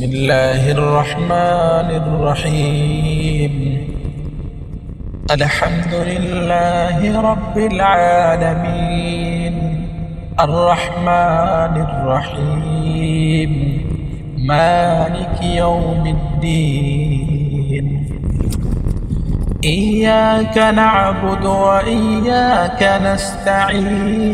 الله الرحمن الرحيم. الحمد لله رب العالمين، الرحمن الرحيم، مالك يوم الدين. إياك نعبد وإياك نستعين،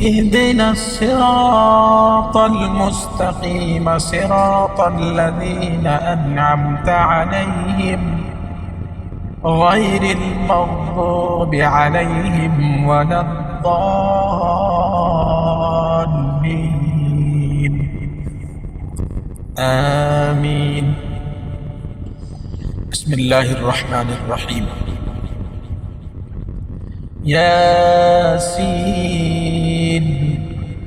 اهدنا الصراط المستقيم، صراط الذين أنعمت عليهم غير المغضوب عليهم ولا الضالين. آمين. بسم الله الرحمن الرحيم. ياسين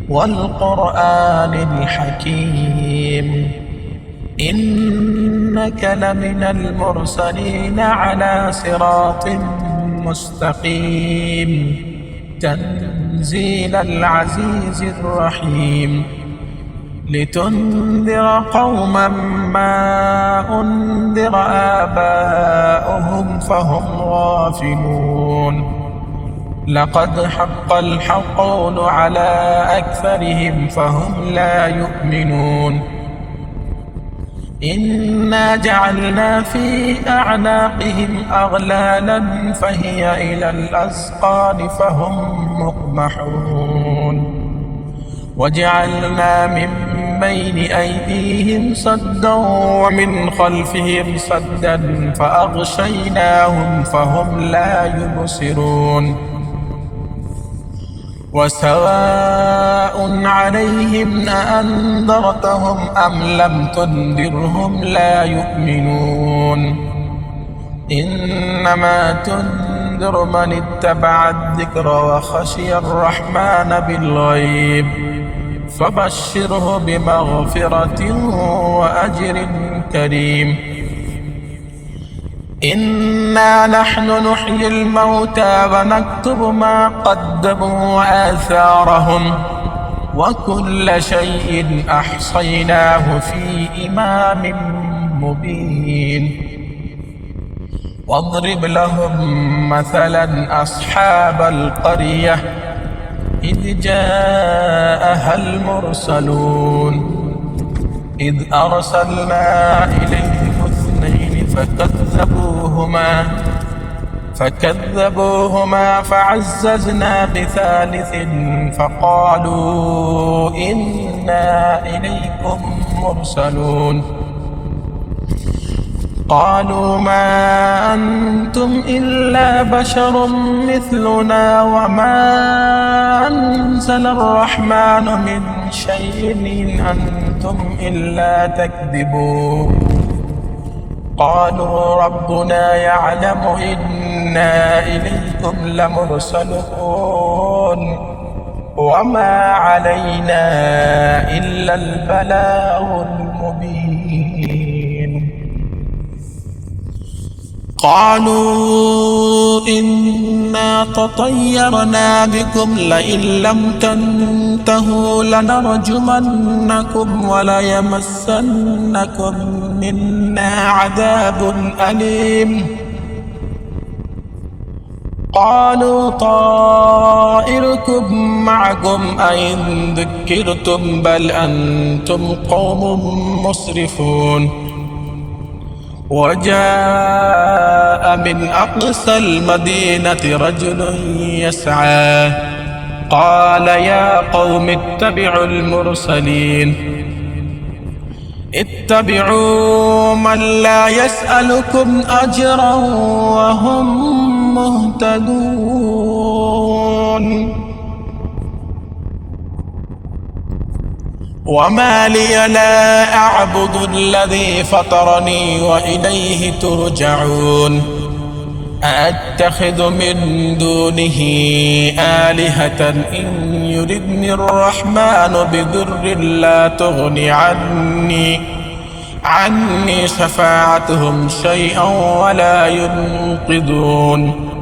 والقرآن الحكيم، إنك لمن المرسلين على صراط مستقيم، تنزيل العزيز الرحيم، لتنذر قوما ما أنذر آباؤهم فهم غافلون. لقد حق القول على أكثرهم فهم لا يؤمنون. إنا جعلنا في أعناقهم أغلالا فهي إلى الأذقان فهم مقمحون. وجعلنا من بين أيديهم سدا ومن خلفهم سدا فأغشيناهم فهم لا يبصرون. وسواء عليهم أأنذرتهم أم لم تنذرهم لا يؤمنون. إنما تنذر من اتبع الذكر وخشي الرحمن بالغيب، فبشره بمغفرة وأجر كريم. إنا نحن نحيي الموتى ونكتب ما قدموا وآثارهم، وكل شيء أحصيناه في إمام مبين. واضرب لهم مثلا أصحاب القرية إذ جاءها المرسلون، إذ أرسلنا إليهم اثنين فكذبوهما فعززنا بثالث فقالوا إنا إليكم مرسلون. قالوا ما أنتم إلا بشر مثلنا وما أنزل الرحمن من شيء إن أنتم إلا تكذبون. قالوا ربنا يعلم إنا إليكم لمرسلون وما علينا إلا البلاغ المبين. قالوا إنا تطيرنا بكم لئن لم تنتهوا لنرجمنكم وليمسنكم منا عذاب أليم. قالوا طائركم معكم أئن ذكرتم بل أنتم قوم مسرفون. وجاء من أقصى المدينة رجل يسعى قال يا قوم اتبعوا المرسلين، اتبعوا من لا يسألكم أجرا وهم مهتدون. وما لي لا أعبد الذي فطرني وإليه ترجعون. أأتخذ من دونه آلهة إن يردني الرحمن بضر لا تغن عني شفاعتهم شيئا ولا ينقذون.